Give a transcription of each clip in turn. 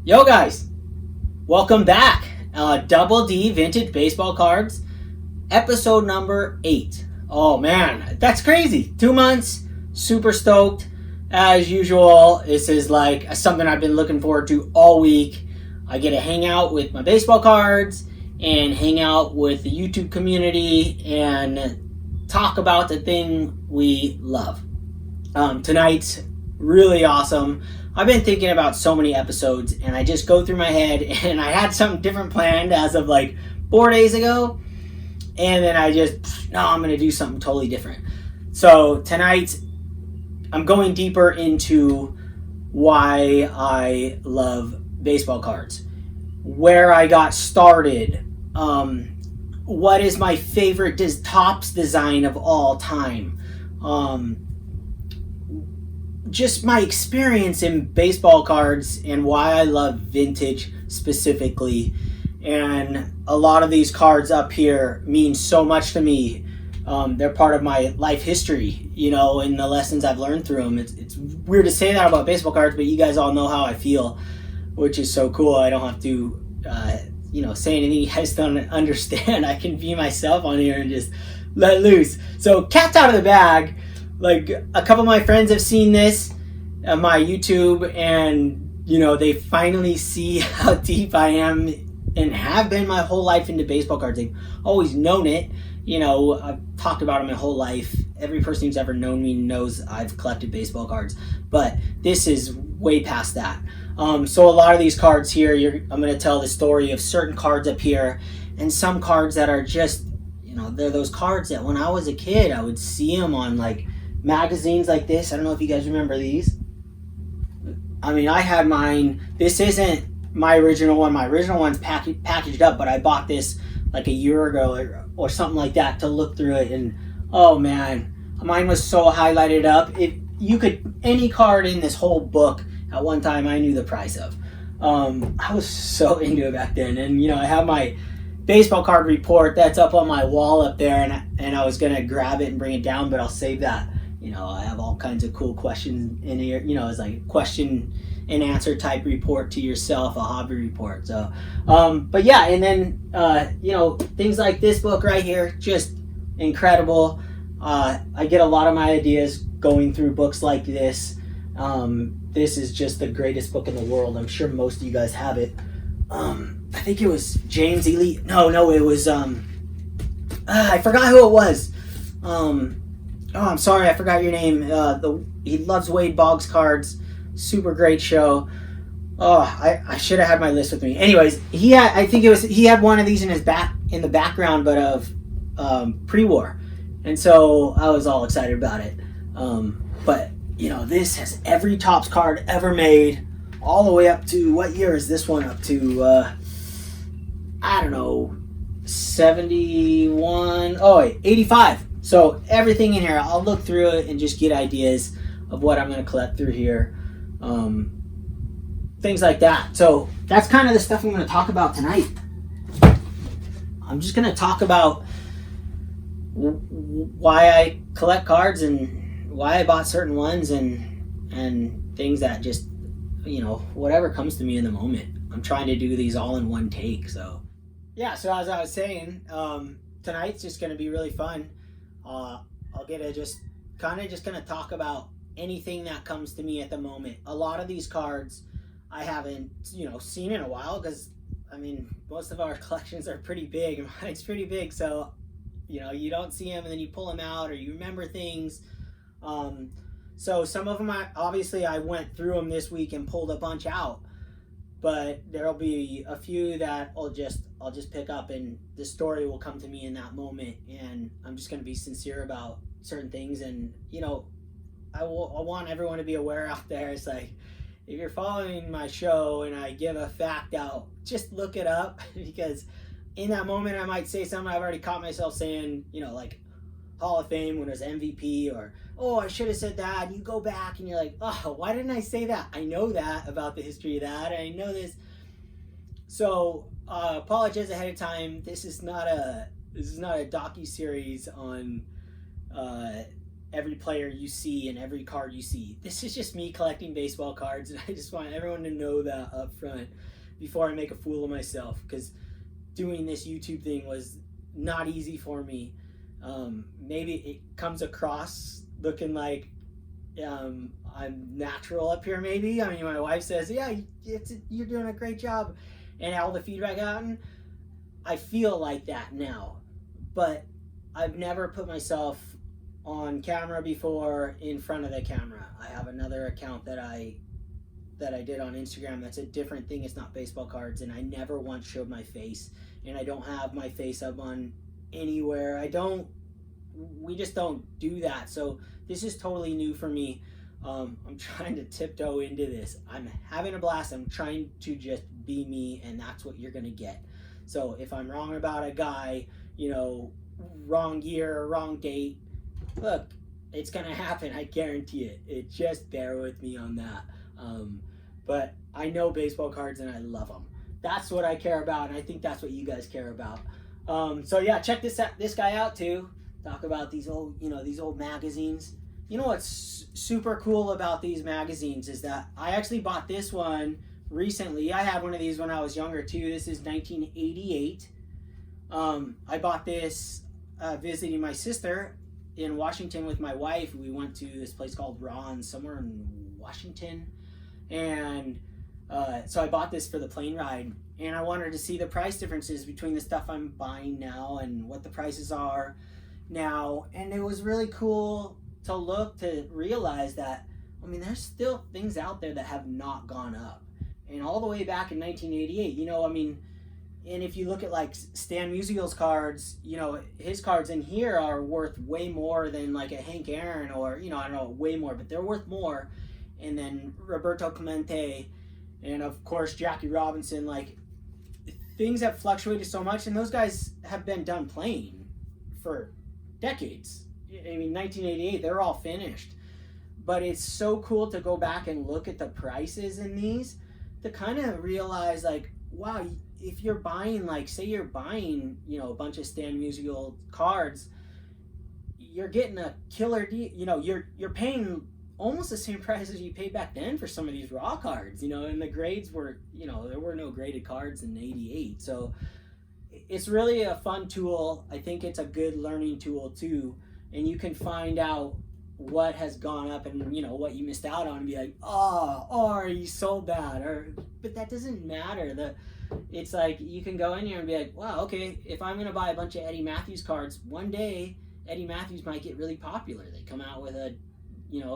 Yo guys, welcome back. Double D Vintage Baseball Cards, episode number 8. Oh man, that's crazy. 2 months, super stoked. As usual, this is like something I've been looking forward to all week. I get to hang out with my baseball cards and hang out with the YouTube community and talk about the thing we love. Tonight's really awesome. I've been thinking about so many episodes and I just go through my head and I had something different planned as of like 4 days ago. And then I'm going to do something totally different. So tonight I'm going deeper into why I love baseball cards, where I got started, what is my favorite Topps design of all time, just my experience in baseball cards and why I love vintage specifically. And a lot of these cards up here mean so much to me. They're part of my life history, and the lessons I've learned through them. It's weird to say that about baseball cards, but you guys all know how I feel, which is so cool. I don't have to, say anything you guys don't understand. I can be myself on here and just let loose. So cat's out of the bag. Like, a couple of my friends have seen this on my YouTube, and they finally see how deep I am and have been my whole life into baseball cards. They've always known it. I've talked about it my whole life. Every person who's ever known me knows I've collected baseball cards, but this is way past that. So a lot of these cards here, I'm going to tell the story of certain cards up here, and some cards that are just, they're those cards that when I was a kid, I would see them on like magazines like this. I don't know if you guys remember these. I mean, I had mine. This isn't my original one. My original one's packaged up, but I bought this like a year ago or something like that to look through it, and oh man, mine was so highlighted up. If you could, any card in this whole book at one time I knew the price of. I was so into it back then, and I have my baseball card report that's up on my wall up there, and I was gonna grab it and bring it down, but I'll save that. I have all kinds of cool questions in here. It's like a question and answer type report to yourself, a hobby report. So, but yeah, and then, things like this book right here, just incredible. I get a lot of my ideas going through books like this. This is just the greatest book in the world. I'm sure most of you guys have it. I think it was James Ely. No, it was, I forgot who it was. I'm sorry, I forgot your name. He loves Wade Boggs cards. Super great show. Oh, I should have had my list with me. Anyways, he had one of these in the background, but of pre-war, and so I was all excited about it. But this has every Topps card ever made, all the way up to, what year is this one up to? I don't know, 71. Oh wait, 85. So everything in here, I'll look through it and just get ideas of what I'm going to collect through here. Things like that. So that's kind of the stuff I'm going to talk about tonight. I'm just going to talk about why I collect cards and why I bought certain ones and things that just, whatever comes to me in the moment. I'm trying to do these all in one take. So yeah, so as I was saying, tonight's just going to be really fun. I'll get to just gonna talk about anything that comes to me at the moment. A lot of these cards I haven't, seen in a while, because most of our collections are pretty big, and mine's pretty big, so you don't see them and then you pull them out, or you remember things. So some of them I went through them this week and pulled a bunch out, but there'll be a few that I'll just pick up, and the story will come to me in that moment, and I'm just going to be sincere about certain things. And I want everyone to be aware out there. It's like, if you're following my show and I give a fact out, just look it up, because in that moment I might say something I've already caught myself saying, like Hall of Fame when it was MVP, or oh, I should have said that, and you go back and you're like, oh, why didn't I say that? I know that about the history of that, and I know this. So apologize ahead of time. This is not a docu-series on every player you see and every card you see. This is just me collecting baseball cards, and I just want everyone to know that up front before I make a fool of myself, because doing this YouTube thing was not easy for me. Maybe it comes across looking like I'm natural up here, maybe. I mean, my wife says, yeah, you're doing a great job, and all the feedback I've gotten, I feel like that now. But I've never put myself on camera before in front of the camera. I have another account that I did on Instagram that's a different thing. It's not baseball cards, and I never once showed my face, and I don't have my face up on anywhere. We just don't do that. So this is totally new for me. I'm trying to tiptoe into this. I'm having a blast. I'm trying to just be me, and that's what you're gonna get. So if I'm wrong about a guy, wrong year or wrong date, look, it's gonna happen. I guarantee it. Just bear with me on that. But I know baseball cards and I love them. That's what I care about, and I think that's what you guys care about. So yeah, check this guy out too. Talk about these old magazines. You know what's super cool about these magazines is that I actually bought this one recently. I had one of these when I was younger too. This is 1988. I bought this visiting my sister in Washington with my wife. We went to this place called Ron's somewhere in Washington, and so I bought this for the plane ride, and I wanted to see the price differences between the stuff I'm buying now and what the prices are now. And it was really cool to realize that, I mean, there's still things out there that have not gone up. And all the way back in 1988, and if you look at like Stan Musial's cards, his cards in here are worth way more than like a Hank Aaron, or, I don't know, way more, but they're worth more. And then Roberto Clemente, and of course Jackie Robinson, like, things have fluctuated so much, and those guys have been done playing for decades. I mean, 1988, they're all finished. But it's so cool to go back and look at the prices in these to kind of realize, like, wow, if you're buying, like, say you're buying, a bunch of Stan Musial cards, you're getting a killer deal. You're paying almost the same price as you paid back then for some of these raw cards, and the grades were, there were no graded cards in 88. So it's really a fun tool. I think it's a good learning tool too, and you can find out what has gone up and what you missed out on, and be like, or you sold that, but that doesn't matter. It's like you can go in here and be like, wow, okay, if I'm gonna buy a bunch of Eddie Matthews cards, one day Eddie Matthews might get really popular. They come out with a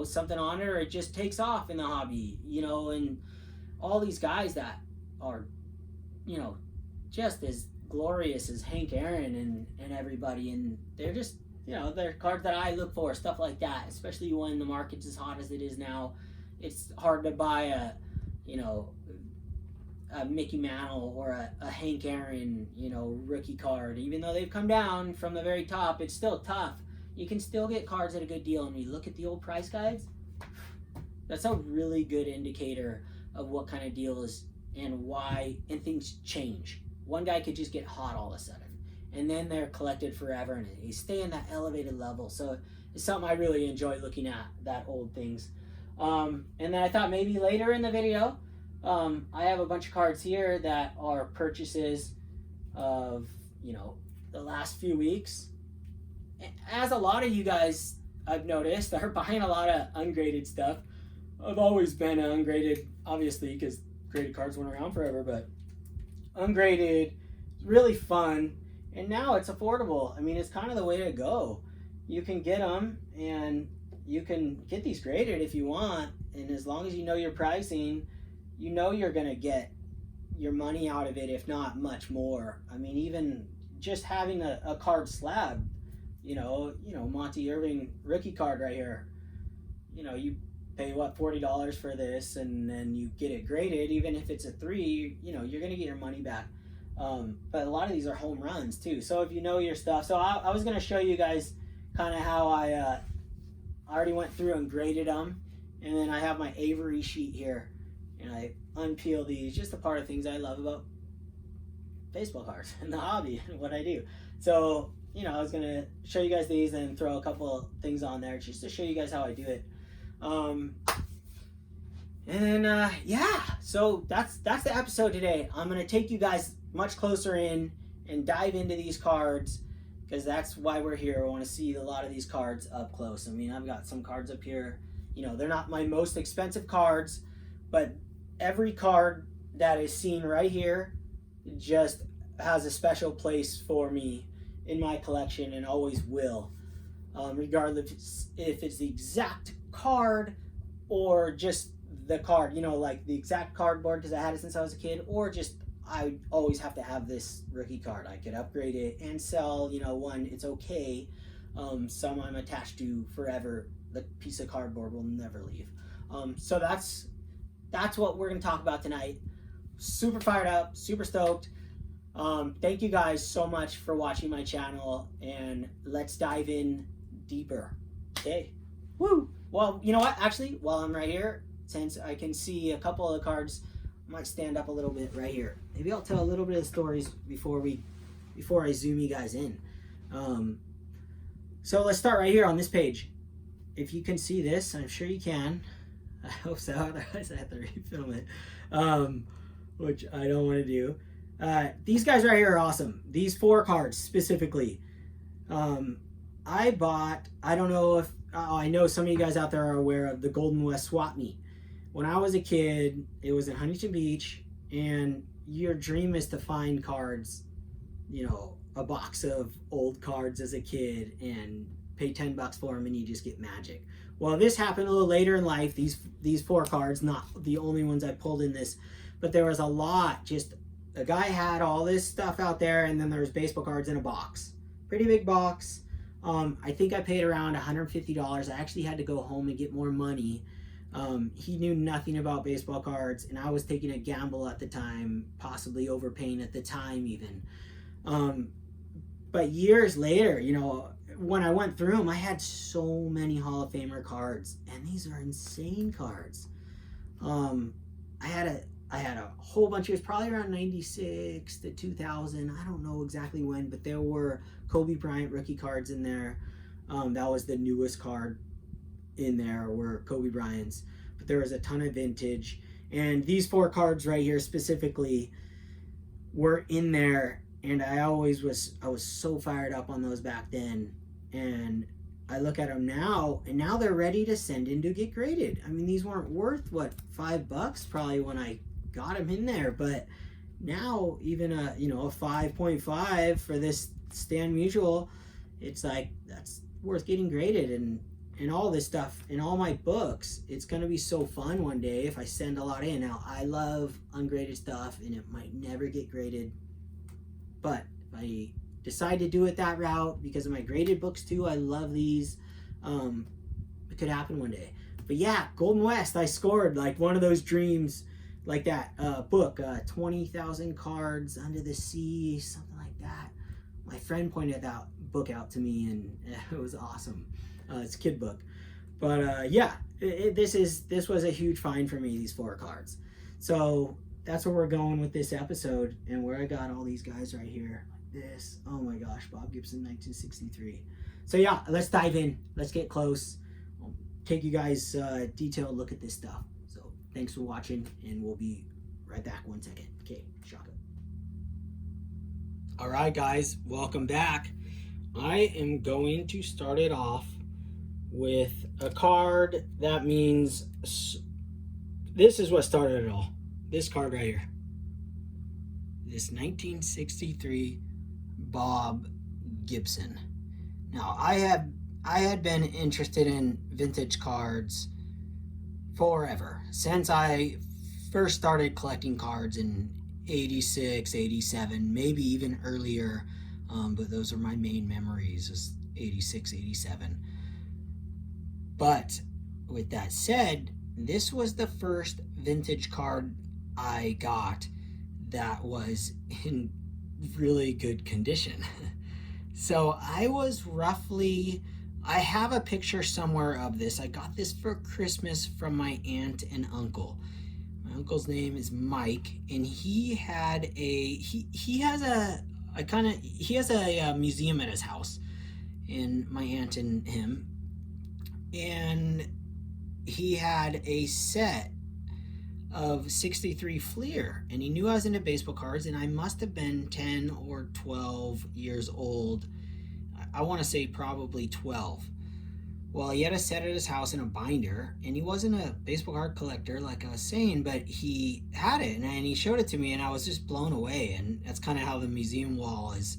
something on it, or it just takes off in the hobby, and all these guys that are just as glorious as Hank Aaron and everybody, and they're just they're cards that I look for, stuff like that, especially when the market's as hot as it is now. It's hard to buy a Mickey Mantle or a Hank Aaron rookie card. Even though they've come down from the very top, it's still tough. You can still get cards at a good deal, and when you look at the old price guides, that's a really good indicator of what kind of deal is and why, and things change. One guy could just get hot all of a sudden, and then they're collected forever, and they stay in that elevated level. So it's something I really enjoy looking at, that old things. And then I thought maybe later in the video, I have a bunch of cards here that are purchases of the last few weeks. As a lot of you guys, I've noticed, are buying a lot of ungraded stuff. I've always been ungraded, obviously, because graded cards went around forever, but ungraded is really fun, and now it's affordable. I mean, it's kind of the way to go. You can get them, and you can get these graded if you want, and as long as you know your pricing, you're going to get your money out of it, if not much more. I mean, even just having a card slab, Monty Irving rookie card right here, you pay $40 for this, and then you get it graded. Even if it's a 3, you're gonna get your money back. But a lot of these are home runs too, so if you know your stuff. So I was gonna show you guys kind of how I already went through and graded them, and then I have my Avery sheet here, and I unpeel these, just a part of things I love about baseball cards and the hobby and what I do. So I was gonna show you guys these and throw a couple things on there just to show you guys how I do it. Yeah, so that's the episode today. I'm gonna take you guys much closer in and dive into these cards, because that's why we're here. I want to see a lot of these cards up close. I mean, I've got some cards up here. They're not my most expensive cards, but every card that is seen right here just has a special place for me in my collection and always will, regardless if it's the exact card or just the card, like the exact cardboard because I had it since I was a kid, or just I always have to have this rookie card. I could upgrade it and sell, one, it's okay. Some I'm attached to forever. The piece of cardboard will never leave. So that's what we're going to talk about tonight. Super fired up, super stoked. Thank you guys so much for watching my channel, and let's dive in deeper. Okay. Woo! Well, you know what? Actually, while I'm right here, since I can see a couple of the cards, I might stand up a little bit right here. Maybe I'll tell a little bit of stories before I zoom you guys in. So let's start right here on this page. If you can see this, I'm sure you can. I hope so, otherwise I have to refilm it, which I don't want to do. These guys right here are awesome. These 4 cards specifically. I don't know if, I know some of you guys out there are aware of the Golden West Swap Meet. When I was a kid, it was in Huntington Beach, and your dream is to find cards, a box of old cards as a kid and pay $10 for them and you just get magic. Well, this happened a little later in life. These 4 cards, not the only ones I pulled in this, but there was a lot. Just a guy had all this stuff out there, and then there was baseball cards in a box. Pretty big box. I think I paid around $150. I actually had to go home and get more money. He knew nothing about baseball cards, and I was taking a gamble at the time, possibly overpaying at the time even. But years later, when I went through them, I had so many Hall of Famer cards, and these are insane cards. I had a whole bunch. It was probably around 96 to 2000. I don't know exactly when, but there were Kobe Bryant rookie cards in there. That was the newest card in there, were Kobe Bryant's. But there was a ton of vintage. And these 4 cards right here specifically were in there. And I was so fired up on those back then. And I look at them now, and now they're ready to send in to get graded. I mean, these weren't worth, what, $5 probably when I got them in there, but now even a 5.5 for this Stan Musial, it's like that's worth getting graded, and all this stuff in all my books. It's gonna be so fun one day if I send a lot in. Now I love ungraded stuff, and it might never get graded, but if I decide to do it that route because of my graded books too, I love these. It could happen one day. But yeah, Golden West, I scored like one of those dreams, like that book, 20,000 Cards Under the Sea, something like that. My friend pointed that book out to me, and it was awesome. It's a kid book. But yeah, this was a huge find for me, these 4 cards. So that's where we're going with this episode, and where I got all these guys right here. This, oh my gosh, Bob Gibson 1963. So yeah, let's dive in, let's get close. I'll take you guys detailed look at this stuff. So thanks for watching, and we'll be right back 1 second. Okay, shaka. All right guys, welcome back. I am going to start it off with a card that means this is what started it all. This card right here, this 1963 Bob Gibson. Now I had been interested in vintage cards forever, since I first started collecting cards in 86, 87, maybe even earlier, but those are my main memories, is 86, 87. But with that said, this was the first vintage card I got that was in really good condition. So I have a picture somewhere of this. I got this for Christmas from my aunt and uncle. My uncle's name is Mike, and he has he has a museum at his house, and my aunt and him, and he had a set of 63 Fleer, and he knew I was into baseball cards, and I must have been 10 or 12 years old. I want to say probably 12. Well, he had a set at his house in a binder, and he wasn't a baseball card collector like I was saying, but he had it, and he showed it to me, and I was just blown away. And that's kind of how the museum wall is,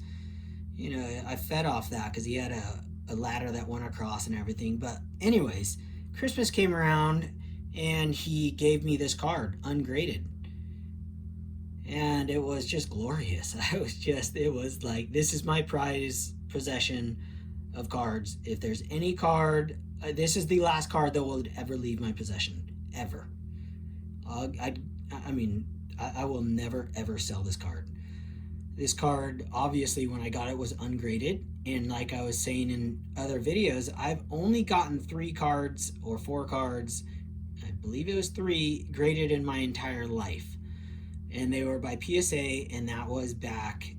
I fed off that because he had a ladder that went across and everything. But anyways, Christmas came around, and he gave me this card, ungraded. And it was just glorious. It was like, this is my prized possession of cards. If there's any card, this is the last card that will ever leave my possession, ever. I will never ever sell this card. This card, obviously, when I got it, was ungraded, and like I was saying in other videos, I've only gotten 3 cards or 4 cards, I believe it was 3, graded in my entire life, and they were by PSA, and that was back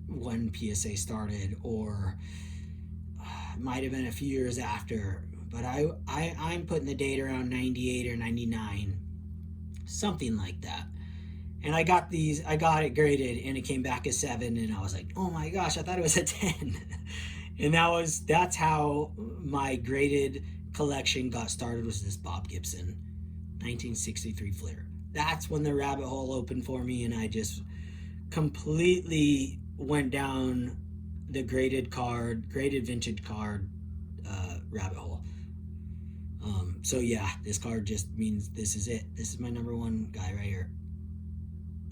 when PSA started, or might have been a few years after, but I'm putting the date around 98 or 99, something like that. And I got it graded, and it came back a 7, and I was like, oh my gosh, I thought it was a 10. And that's how my graded collection got started, was this Bob Gibson 1963 Fleer. That's when the rabbit hole opened for me, and I just completely went down the graded vintage card rabbit hole. So yeah, this card just means this is it. This is my number one guy right here.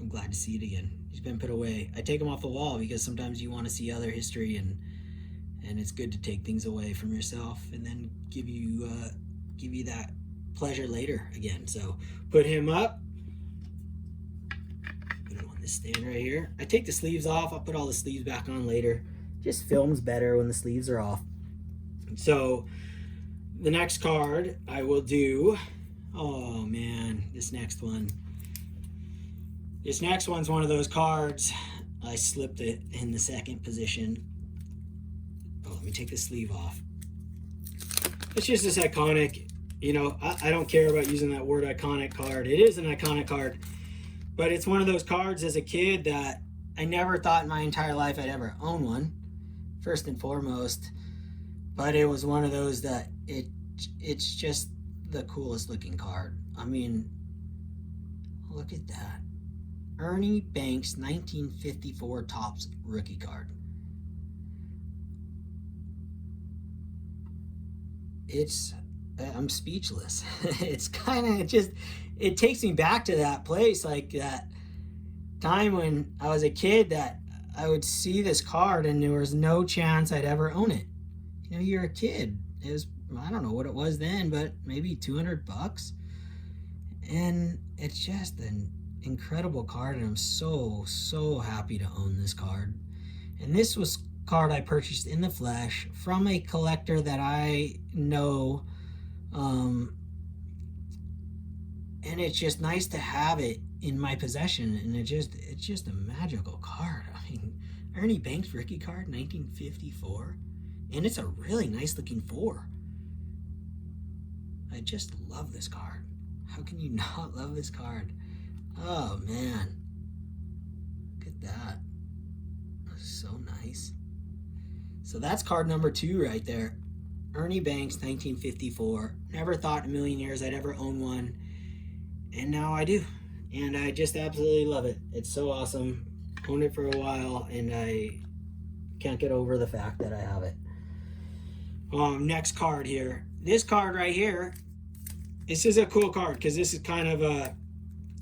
I'm glad to see it again. He's been put away. I take him off the wall because sometimes you want to see other history, and it's good to take things away from yourself and then give you that pleasure later again. So put him up. Put him on this stand right here. I take the sleeves off. I'll put all the sleeves back on later. Just films better when the sleeves are off. So the next card I will do, oh man, this next one's one of those cards. I slipped it in the second position. Oh, let me take the sleeve off. It's just this iconic, I don't care about using that word iconic card. It is an iconic card, but it's one of those cards as a kid that I never thought in my entire life I'd ever own one, first and foremost. But it was one of those that it's just the coolest looking card. I mean, look at that. Ernie Banks 1954 Topps rookie card. I'm speechless. It's kind of it takes me back to that place, like that time when I was a kid, that I would see this card and there was no chance I'd ever own it. You're a kid. It was, I don't know what it was then, but maybe $200. And it's just an incredible card, and I'm so happy to own this card. And this was a card I purchased in the flesh from a collector that I know, and it's just nice to have it in my possession, and it's just a magical card. I mean, Ernie Banks rookie card 1954, and it's a really nice looking 4. I just love this card. How can you not love this card? Oh man, look at that. That's so nice. So that's card number 2 right there. Ernie Banks 1954. Never thought in a million years I'd ever own one, and now I do, and I just absolutely love it. It's so awesome. Owned it for a while, and I can't get over the fact that I have it. Next card here. This card right here, this is a cool card because this is kind of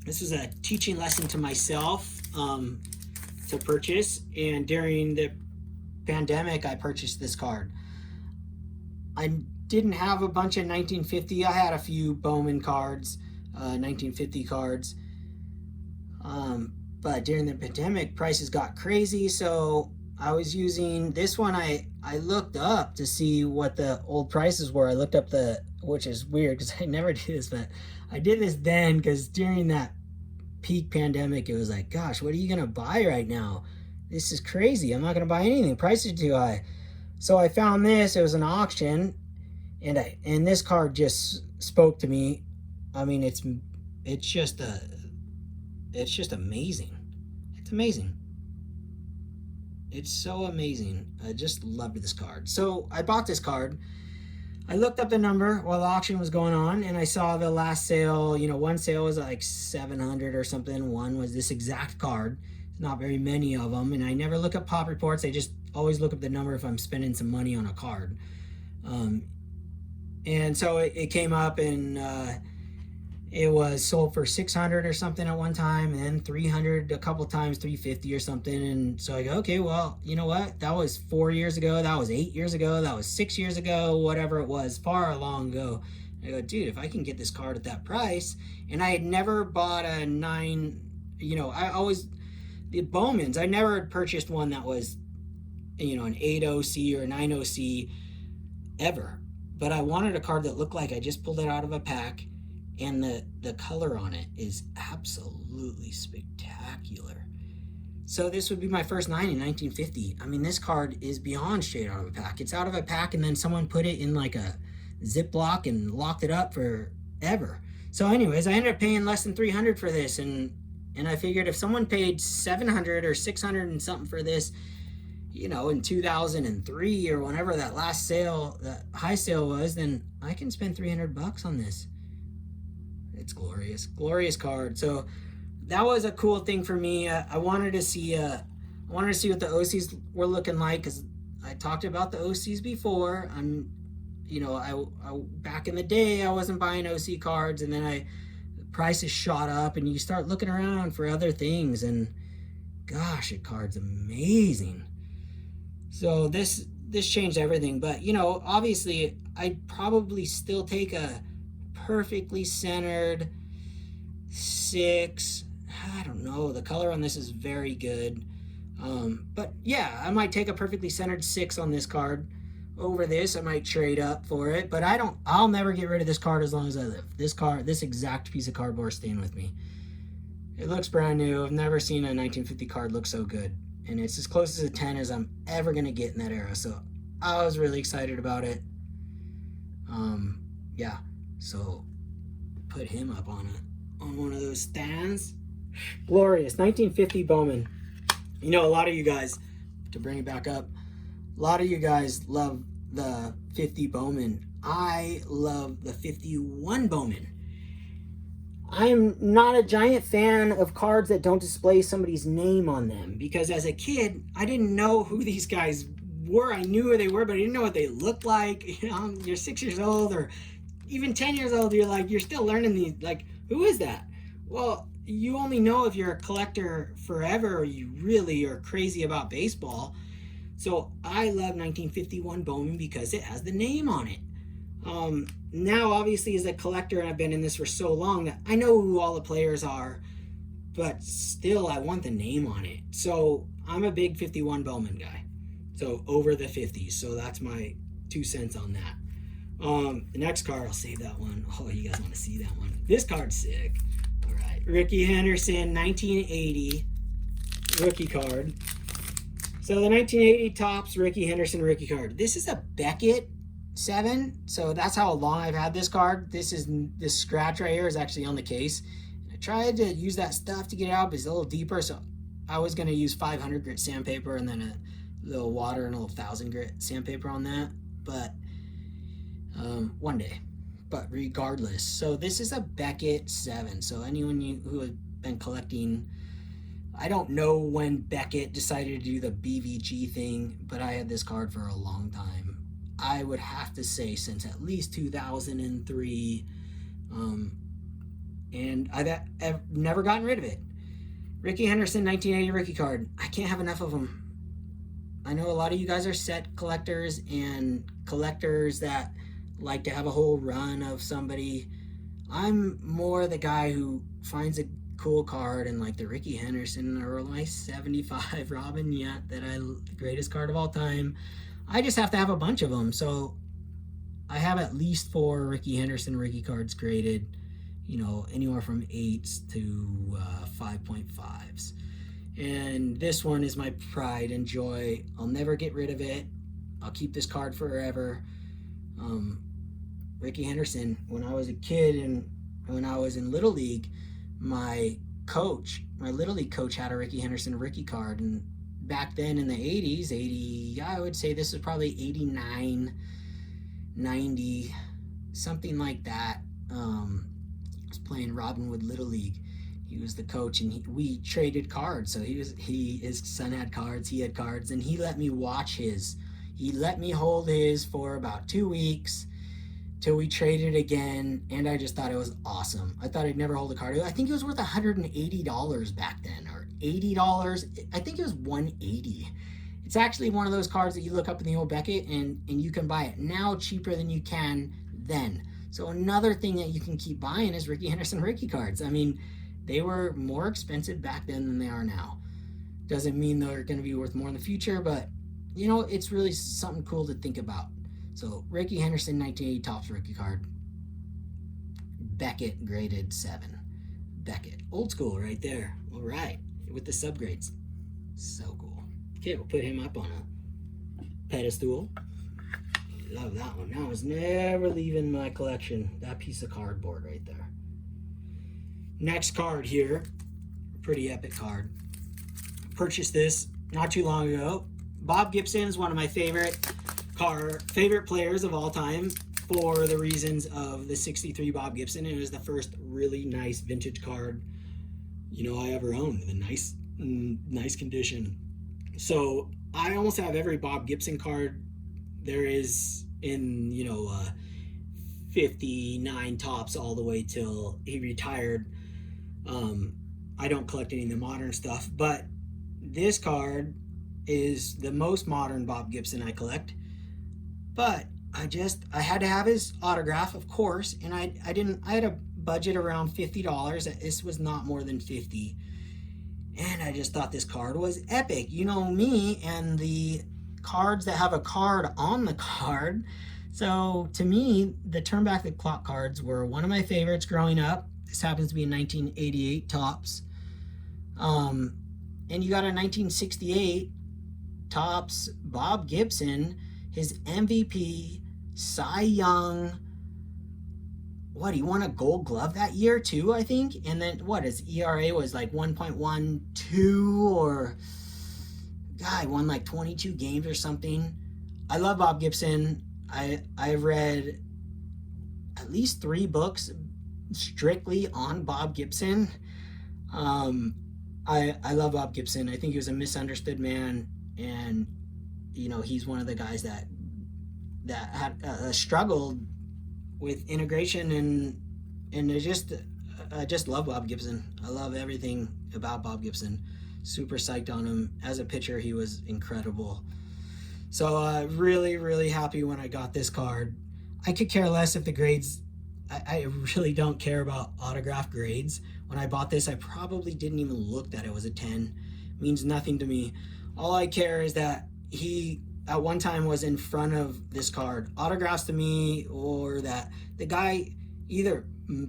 this was a teaching lesson to myself to purchase, and during the pandemic I purchased this card. I didn't have a bunch of 1950. I had a few Bowman cards, 1950 cards, but during the pandemic prices got crazy, so I was using this one. I looked up to see what the old prices were. I looked up which is weird because I never do this, but I did this then because during that peak pandemic, it was like, gosh, what are you going to buy right now? this is crazy. I'm not going to buy anything. Prices are too high. So I found this. It was an auction, and this card just spoke to me. I mean, it's just amazing. It's amazing. It's so amazing. I just loved this card. So I bought this card. I looked up the number while the auction was going on, and I saw the last sale. One sale was like 700 or something. One was this exact card. Not very many of them, and I never look up pop reports. I just always look up the number if I'm spending some money on a card. And so it came up, and it was sold for 600 or something at one time, and then 300 a couple times, 350 or something. And so I go, okay, well, you know what? That was 4 years ago. That was 8 years ago. That was 6 years ago, whatever it was, far long ago. I go, dude, if I can get this card at that price, and I had never bought a the Bowmans, I never had purchased one that was, an 8OC or a 9OC ever. But I wanted a card that looked like I just pulled it out of a pack, and the color on it is absolutely spectacular. So this would be my first 9 in 1950. I mean, this card is beyond straight out of a pack. It's out of a pack, and then someone put it in like a Ziploc and locked it up forever. So anyways, I ended up paying less than 300 for this, and I figured if someone paid 700 or 600 and something for this, in 2003 or whenever that last sale, that high sale was, then I can spend $300 on this. It's glorious card. So that was a cool thing for me. I wanted to see what the OCs were looking like, because I talked about the OCs before. I back in the day I wasn't buying OC cards, and then the prices shot up, and you start looking around for other things, and gosh, a card's amazing. So this changed everything. But obviously I'd probably still take a perfectly centered 6. I don't know, the color on this is very good, but yeah, I might take a perfectly centered 6 on this card over this. I might trade up for it, but I'll never get rid of this card as long as I live. This exact piece of cardboard is staying with me. It looks brand new. I've never seen a 1950 card look so good, and it's as close as a 10 as I'm ever gonna get in that era. So I was really excited about it. Yeah, so put him up on one of those stands. Glorious 1950 Bowman. A lot of you guys, to bring it back up, a lot of you guys love the 50 Bowman. I love the 51 Bowman. I'm not a giant fan of cards that don't display somebody's name on them, because as a kid, I didn't know who these guys were. I knew who they were, but I didn't know what they looked like. You're 6 years old, or even 10 years old, you're still learning these, like, who is that? Well, you only know if you're a collector forever, or you really are crazy about baseball. So I love 1951 Bowman because it has the name on it. Now, obviously, as a collector, and I've been in this for so long, that I know who all the players are, but still I want the name on it. So I'm a big 51 Bowman guy. So over the 50s. So that's my 2 cents on that. The next card, I'll save that one. Oh, you guys want to see that one? This card's sick. All right, Ricky Henderson, 1980 rookie card. So the 1980 Topps Ricky Henderson rookie card. This is a Beckett 7. So that's how long I've had this card. This scratch right here is actually on the case. I tried to use that stuff to get it out, but it's a little deeper. So I was going to use 500 grit sandpaper and then a little water and a little 1,000 grit sandpaper on that. But one day. But regardless, so this is a Beckett 7. So anyone who has been collecting, I don't know when Beckett decided to do the BVG thing, but I had this card for a long time. I would have to say since at least 2003, and I've never gotten rid of it. Ricky Henderson 1980 rookie card. I can't have enough of them. I know a lot of you guys are set collectors and collectors that like to have a whole run of somebody. I'm more the guy who finds a cool card, and like the Ricky Henderson or my 75 Robin Yet, the greatest card of all time. I just have to have a bunch of them. So I have at least 4 Ricky Henderson rookie cards graded, anywhere from 8s to 5.5s. And this one is my pride and joy. I'll never get rid of it. I'll keep this card forever. Ricky Henderson, when I was a kid and when I was in Little League, my Little League coach had a Ricky Henderson rookie card. And back then in the 80s, I would say this was probably 89, 90, something like that. I was playing Robinwood Little League. He was the coach, and we traded cards. So his son had cards, he had cards, and he let me watch his. He let me hold his for about 2 weeks till we traded again, and I just thought it was awesome. I thought I'd never hold a card. I think it was worth $180 back then, or $80. I think it was $180. It's actually one of those cards that you look up in the old Beckett, and you can buy it now cheaper than you can then. So another thing that you can keep buying is Ricky Henderson rookie cards. I mean, they were more expensive back then than they are now. Doesn't mean they're going to be worth more in the future, but you know, it's really something cool to think about. So Ricky Henderson 1980 Topps rookie card. Beckett graded 7. Beckett. Old school right there. All right. With the subgrades. So cool. Okay, we'll put him up on a pedestal. Love that one. That was never leaving my collection. That piece of cardboard right there. Next card here. Pretty epic card. Purchased this not too long ago. Bob Gibson is one of my favorite players of all time for the reasons of the 63 Bob Gibson. It was the first really nice vintage card, you know, I ever owned. The nice condition. So I almost have every Bob Gibson card there is in, 59 Topps all the way till he retired. I don't collect any of the modern stuff, but this card is the most modern Bob Gibson I collect. But I had to have his autograph, of course, and I had a budget around $50. This was not more than $50. And I just thought this card was epic. You know me and the cards that have a card on the card. So to me, the Turn Back the Clock cards were one of my favorites growing up. This happens to be a 1988 Topps. And you got a 1968 Topps Bob Gibson, his MVP, Cy Young. What, he won a Gold Glove that year too, I think? And then his ERA was like 1.12, or guy won like 22 games or something. I love Bob Gibson. I've read at least 3 books strictly on Bob Gibson. I love Bob Gibson. I think he was a misunderstood man, and he's one of the guys that had struggled with integration, and I just love Bob Gibson. I love everything about Bob Gibson. Super psyched on him. As a pitcher, he was incredible. So really, really happy when I got this card. I could care less if the grades, I really don't care about autograph grades. When I bought this, I probably didn't even look that it was a 10. It means nothing to me. All I care is that he at one time was in front of this card. Autographs to me, or that the guy either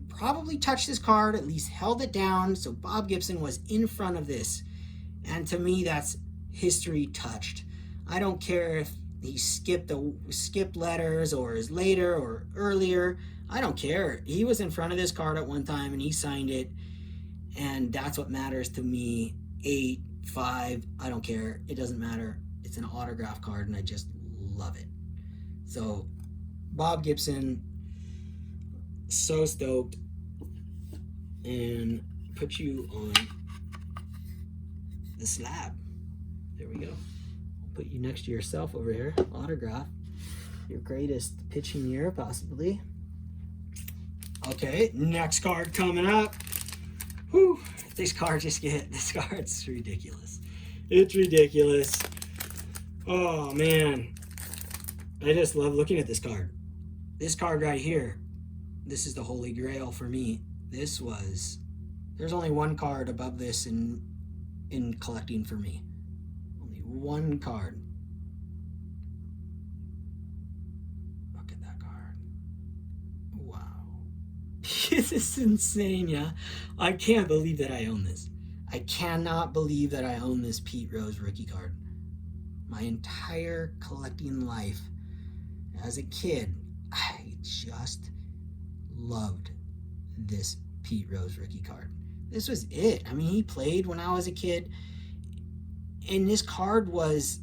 probably touched this card, at least held it down, so Bob Gibson was in front of this. And to me, that's history touched. I don't care if he skipped letters, or is later or earlier. I don't care. He was in front of this card at one time and he signed it, and that's what matters to me. 8, 5, I don't care. It doesn't matter. It's an autograph card and I just love it. So Bob Gibson, so stoked, and put you on the slab. There we go. I'll put you next to yourself over here. Autograph. Your greatest pitching year, possibly. Okay, next card coming up. Whew, this card's ridiculous. It's ridiculous. Oh man, I just love looking at this card. This card right here, this is the holy grail for me. There's only one card above this in collecting for me. Only one card. Look at that card. Wow. This is insane, yeah. I can't believe that I own this. I cannot believe that I own this Pete Rose rookie card. My entire collecting life as a kid, I just loved this Pete Rose rookie card. This was it. I mean, he played when I was a kid, and this card was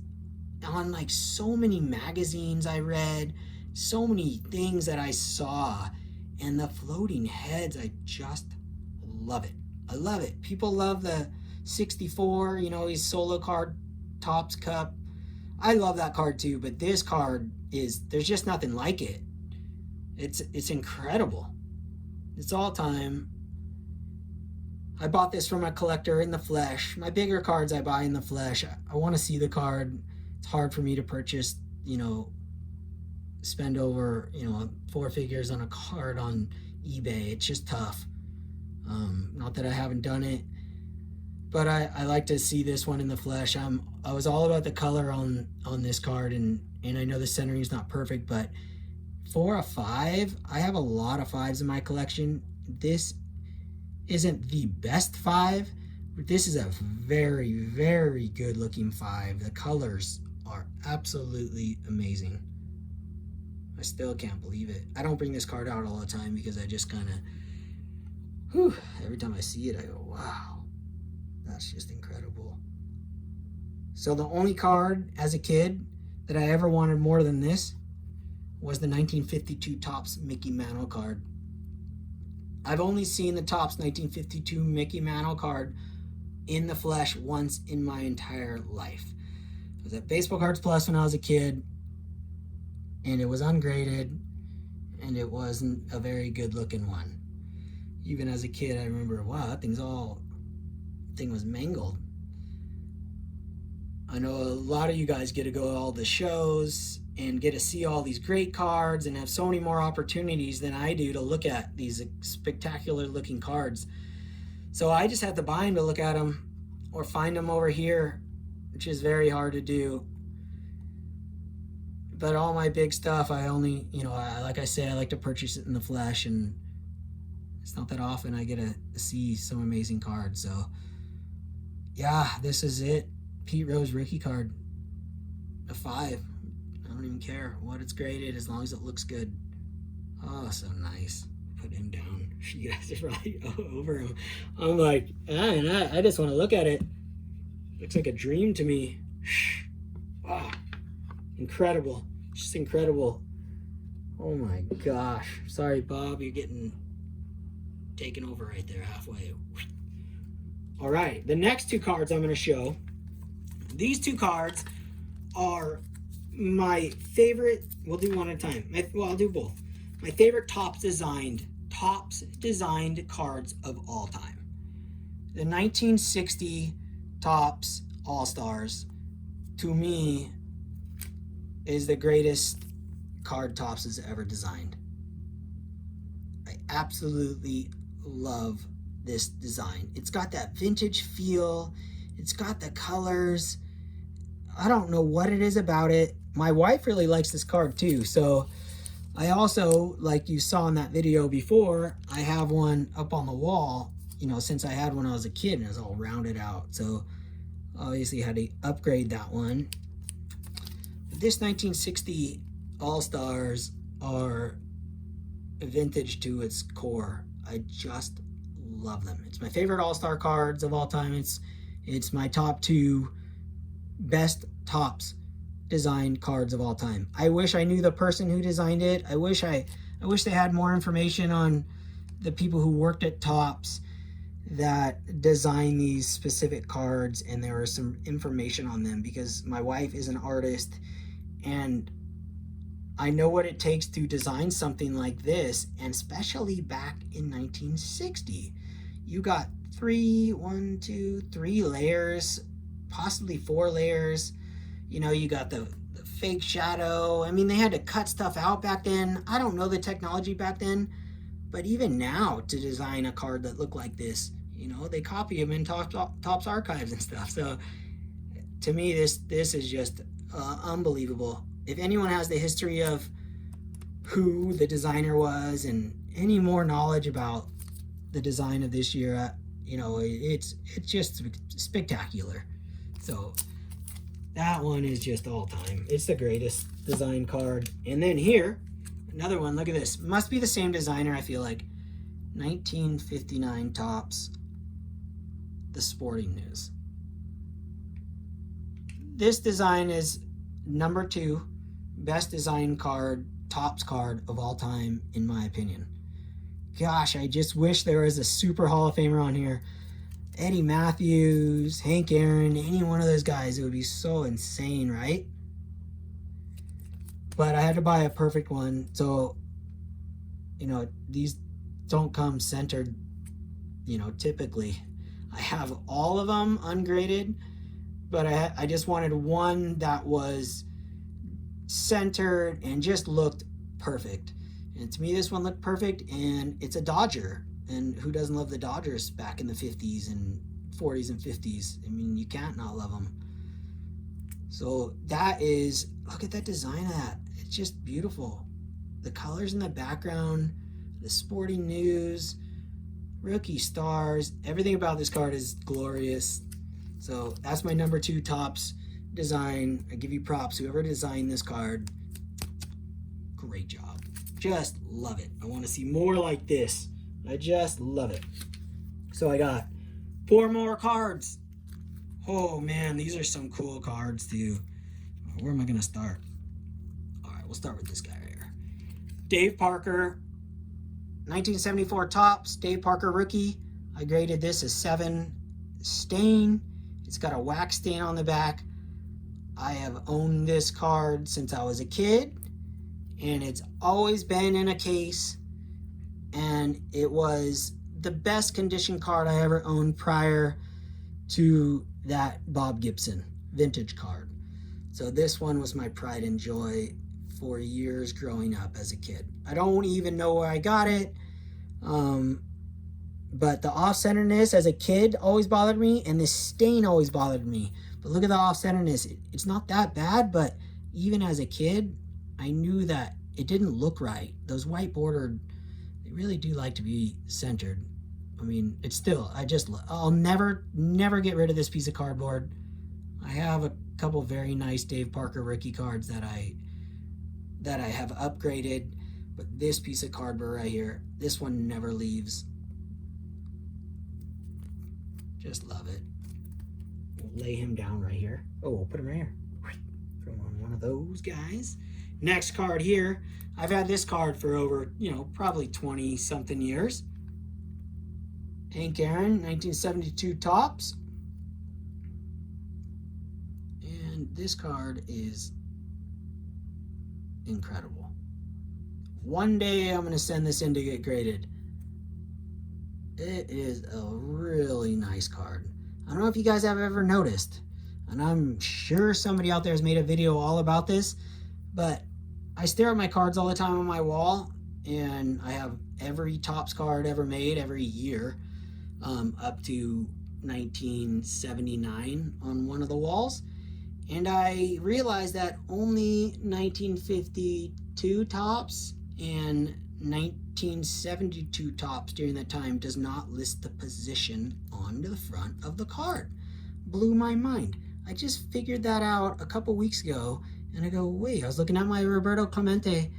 on like so many magazines I read, so many things that I saw, and the floating heads, I just love it. I love it. People love the 64, his solo card, Topps Cup. I love that card too, but this card there's just nothing like it. It's incredible. It's all time. I bought this from a collector in the flesh. My bigger cards I buy in the flesh. I want to see the card. It's hard for me to purchase, spend over, 4 figures on a card on eBay. It's just tough. Not that I haven't done it, but I like to see this one in the flesh. I was all about the color on this card, and I know the centering is not perfect, but for a 5, I have a lot of 5s in my collection. This isn't the best 5, but this is a very, very good looking 5. The colors are absolutely amazing. I still can't believe it. I don't bring this card out all the time because I just kind of, every time I see it, I go, wow, that's just incredible. So the only card as a kid that I ever wanted more than this was the 1952 Topps Mickey Mantle card. I've only seen the Topps 1952 Mickey Mantle card in the flesh once in my entire life. It was at Baseball Cards Plus when I was a kid, and it was ungraded, and it wasn't a very good looking one. Even as a kid, I remember, wow, that thing was mangled. I know a lot of you guys get to go to all the shows and get to see all these great cards and have so many more opportunities than I do to look at these spectacular looking cards. So I just have to buy them to look at them or find them over here, which is very hard to do. But all my big stuff, I only, like I say, I like to purchase it in the flesh, and it's not that often I get to see some amazing cards. So yeah, this is it. Pete Rose rookie card, a 5. I don't even care what it's graded as long as it looks good. Oh, so nice. Put him down. You guys are probably over him. I'm like, I just want to look at it. Looks like a dream to me. Wow. Incredible. Just incredible. Oh my gosh. Sorry, Bob, you're getting taken over right there halfway. All right, the next 2 cards I'm going to show. These 2 cards are my favorite. We'll do one at a time. I'll do both. My favorite Topps designed cards of all time. The 1960 Topps All-Stars, to me, is the greatest card Topps has ever designed. I absolutely love this design. It's got that vintage feel. It's got the colors. I don't know what it is about it. My wife really likes this card too. So I also, like you saw in that video before, I have one up on the wall, since I had one when I was a kid and it was all rounded out. So obviously had to upgrade that one. But this 1960 All-Stars are vintage to its core. I just love them. It's my favorite All-Star cards of all time. It's my top 2 best Topps designed cards of all time. I wish I knew the person who designed it. I wish they had more information on the people who worked at Topps that designed these specific cards, and there was some information on them, because my wife is an artist and I know what it takes to design something like this, and especially back in 1960. You got 3 layers, possibly 4 layers. You got the fake shadow. I mean, they had to cut stuff out back then. I don't know the technology back then, but even now, to design a card that looked like this, they copy them in Topps archives and stuff. So to me, this is just unbelievable. If anyone has the history of who the designer was and any more knowledge about the design of this year, You know, it's just spectacular. So that one is just all time. It's the greatest design card. And then here, another one. Look at this. Must be the same designer, I feel like. 1959 Topps, the Sporting News. This design is number 2 best design card, Topps card of all time, in my opinion. Gosh, I just wish there was a super Hall of Famer on here. Eddie Matthews, Hank Aaron, any one of those guys. It would be so insane, right? But I had to buy a perfect one. So, you know, these don't come centered, you know, typically. I have all of them ungraded, but I just wanted one that was centered and just looked perfect. And to me, this one looked perfect, and it's a Dodger. And who doesn't love the Dodgers back in the 50s and 40s and 50s? I mean, you can't not love them. So that is, look at that design of that. It's just beautiful. The colors in the background, the Sporting News, rookie stars, everything about this card is glorious. So that's my number 2 Topps design. I give you props. Whoever designed this card, great job. Just love it. I want to see more like this. I just love it. So I got 4 more cards. Oh man, these are some cool cards too. Where am I going to start? All right, we'll start with this guy right here. Dave Parker, 1974 Topps, Dave Parker rookie. I graded this as 7. Stain. It's got a wax stain on the back. I have owned this card since I was a kid, and it's always been in a case. And it was the best condition card I ever owned prior to that Bob Gibson vintage card. So this one was my pride and joy for years growing up as a kid. I don't even know where I got it, but the off-centeredness as a kid always bothered me, and this stain always bothered me. But look at the off-centeredness. It's not that bad, but even as a kid, I knew that it didn't look right. Those white bordered, really do like to be centered. I mean, it's still, I'll never get rid of this piece of cardboard. I have a couple very nice Dave Parker rookie cards that I have upgraded, but this piece of cardboard right here, this one never leaves. Just love it. We'll lay him down right here. Oh, we'll put him right here. Throw on one of those guys. Next card here. I've had this card for over, probably 20 something years. Hank Aaron, 1972 Topps. And this card is incredible. One day I'm going to send this in to get graded. It is a really nice card. I don't know if you guys have ever noticed, and I'm sure somebody out there has made a video all about this, but I stare at my cards all the time on my wall, and I have every Topps card ever made every year, up to 1979 on one of the walls. And I realized that only 1952 Topps and 1972 Topps during that time does not list the position on the front of the card. Blew my mind. I just figured that out a couple weeks ago, and I go, wait, I was looking at my Roberto Clemente.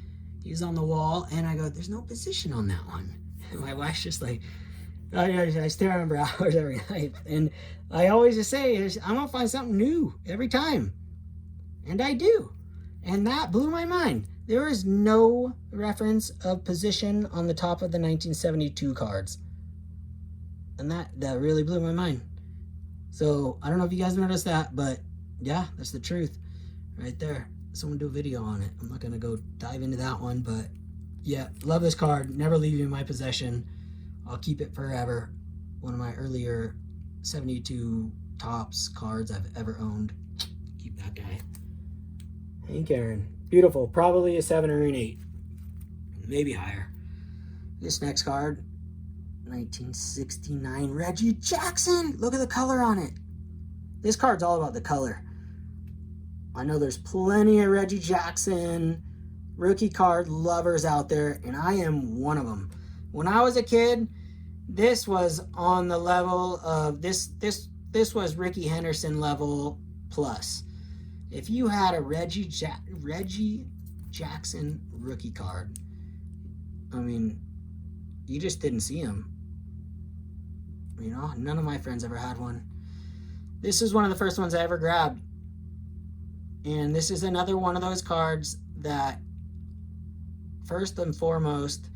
He's on the wall, and I go, there's no position on that one. And my wife's just like, I stare at him for hours every night. And I always just say, I'm going to find something new every time. And I do. And that blew my mind. There is no reference of position on the top of the 1972 cards. And that really blew my mind. So I don't know if you guys noticed that, but yeah, that's the truth right there. Someone do a video on it. I'm not going to go dive into that one, but yeah, love this card. Never leave it in my possession. I'll keep it forever. One of my earlier 72 Topps cards I've ever owned. Keep that guy. Hank Aaron. Beautiful. Probably a 7 or an 8. Maybe higher. This next card, 1969 Reggie Jackson. Look at the color on it. This card's all about the color. I know there's plenty of Reggie Jackson rookie card lovers out there, and I am one of them. When I was a kid, This was on the level of this was Ricky Henderson level plus. If you had a Reggie Jackson rookie card, I mean, you just didn't see him. You know, none of my friends ever had one. This is one of the first ones I ever grabbed. And this is another one of those cards that, first and foremost,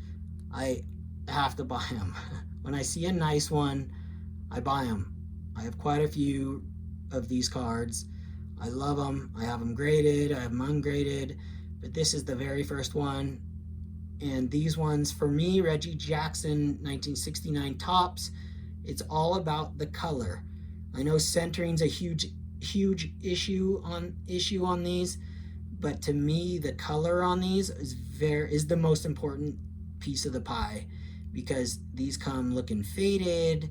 I have to buy them. When I see a nice one, I buy them. I have quite a few of these cards. I love them. I have them graded. I have them ungraded. But this is the very first one. And these ones, for me, Reggie Jackson 1969 Topps, it's all about the color. I know centering's a huge issue on these, but to me, the color on these is the most important piece of the pie, because these come looking faded.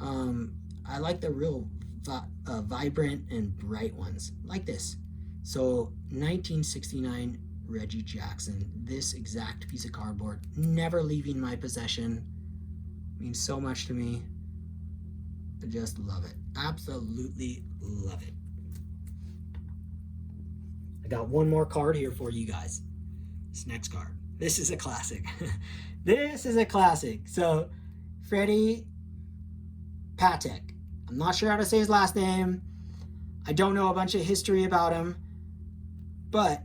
I like the real vibrant and bright ones like this. So 1969 Reggie Jackson, this exact piece of cardboard, never leaving my possession, means so much to me. I just love it. Absolutely love it. I got one more card here for you guys. This next card. This is a classic. This is a classic. So, Freddie Patek. I'm not sure how to say his last name. I don't know a bunch of history about him. But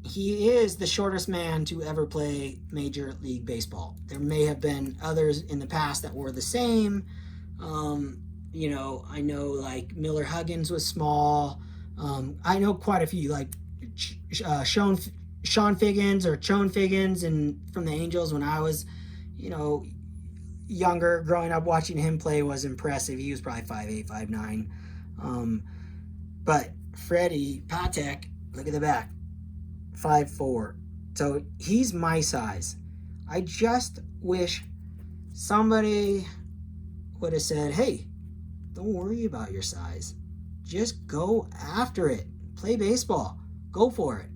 he is the shortest man to ever play Major League Baseball. There may have been others in the past that were the same. You know, I know like Miller Huggins was small. I know quite a few, like Sean Figgins or Chone Figgins, and from the Angels when I was, you know, younger, growing up, watching him play was impressive. He was probably 5'8", 5'9". But Freddie Patek, look at the back, 5'4". So he's my size. I just wish somebody would have said, hey, don't worry about your size. Just go after it. Play baseball. Go for it.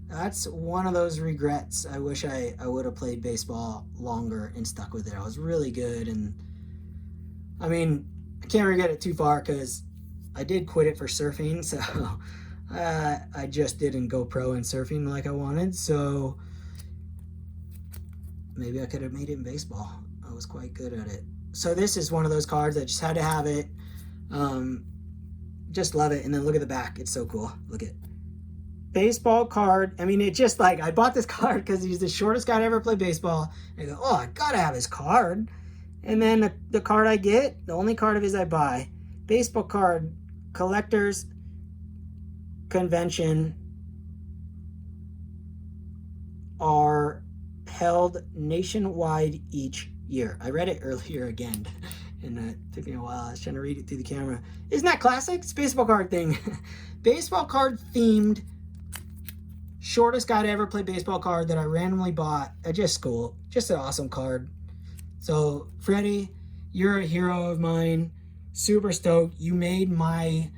That's one of those regrets. I wish I would have played baseball longer and stuck with it. I was really good. And I mean, I can't regret it too far because I did quit it for surfing. So I just didn't go pro in surfing like I wanted. So maybe I could have made it in baseball. I was quite good at it. So this is one of those cards. I just had to have it. Just love it. And then look at the back. It's so cool. Look at baseball card. I mean, it just like, I bought this card because he's the shortest guy to ever play baseball. And I go, oh, I gotta have his card. And then the card I get, the only card of his I buy, baseball card collectors convention are held nationwide each year. I read it earlier again, and it took me a while. I was trying to read it through the camera. Isn't that classic? It's a baseball card thing. Baseball card themed, shortest guy to ever play baseball card that I randomly bought at just school. Just an awesome card. So, Freddie, you're a hero of mine. Super stoked. You made my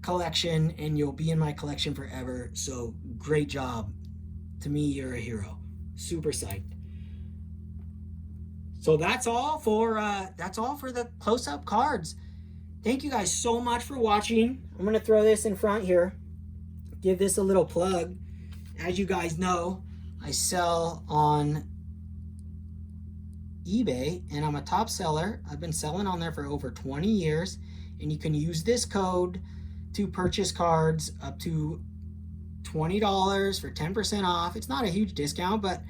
collection, and you'll be in my collection forever. So, great job. To me, you're a hero. Super psyched. So that's all for the close-up cards. Thank you guys so much for watching. I'm gonna throw this in front here. Give this a little plug. As you guys know, I sell on eBay, and I'm a top seller. I've been selling on there for over 20 years, and you can use this code to purchase cards up to $20 for 10% off. It's not a huge discount, but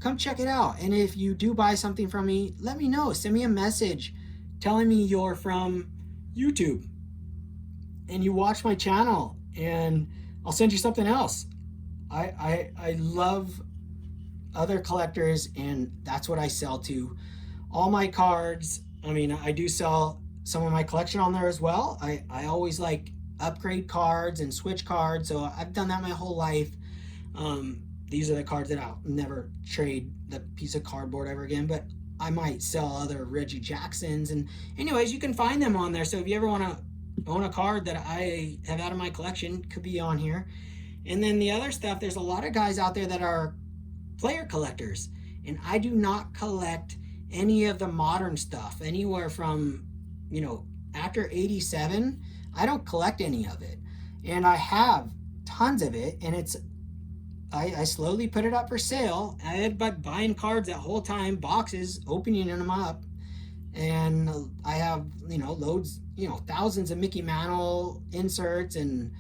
come check it out. And if you do buy something from me, let me know. Send me a message telling me you're from YouTube and you watch my channel, and I'll send you something else. I love other collectors, and that's what I sell to. All my cards, I mean, I do sell some of my collection on there as well. I always like upgrade cards and switch cards, so I've done that my whole life. These are the cards that I'll never trade the piece of cardboard ever again, but I might sell other Reggie Jacksons. And anyways, you can find them on there. So if you ever want to own a card that I have out of my collection, could be on here. And then the other stuff, there's a lot of guys out there that are player collectors, And I do not collect any of the modern stuff, anywhere from, after 87. I don't collect any of it. And I have tons of it, and I slowly put it up for sale. I had been buying cards that whole time, boxes, opening them up. And I have, loads, thousands of Mickey Mantle inserts and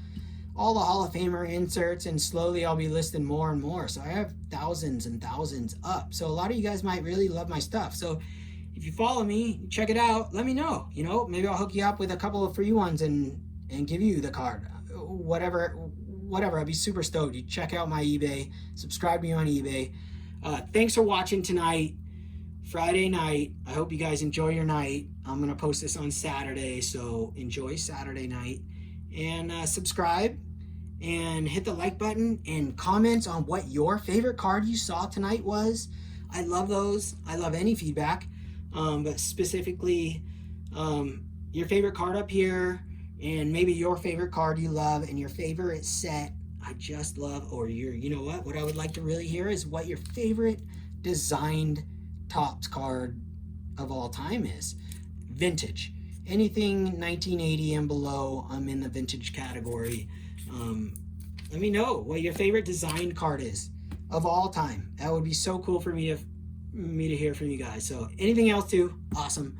all the Hall of Famer inserts, and slowly I'll be listing more and more. So I have thousands and thousands up. So a lot of you guys might really love my stuff. So if you follow me, check it out, let me know. Maybe I'll hook you up with a couple of free ones and give you the card. Whatever. I'd be super stoked. You check out my eBay, subscribe to me on eBay. Thanks for watching tonight, Friday night. I hope you guys enjoy your night. I'm going to post this on Saturday, so enjoy Saturday night. And subscribe and hit the like button and comments on what your favorite card you saw tonight was. I love those. I love any feedback, but specifically your favorite card up here, and maybe your favorite card you love, and your favorite set I just love, or what I would like to really hear is what your favorite designed Topps card of all time is. Vintage. Anything 1980 and below, I'm in the vintage category. Let me know what your favorite designed card is of all time. That would be so cool for me to hear from you guys. So anything else too, awesome.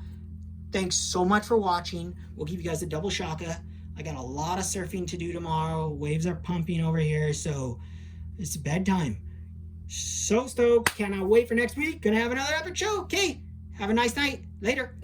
Thanks so much for watching. We'll give you guys a double shaka. I got a lot of surfing to do tomorrow. Waves are pumping over here, so it's bedtime. So stoked. Cannot wait for next week. Gonna have another epic show. Okay, have a nice night. Later.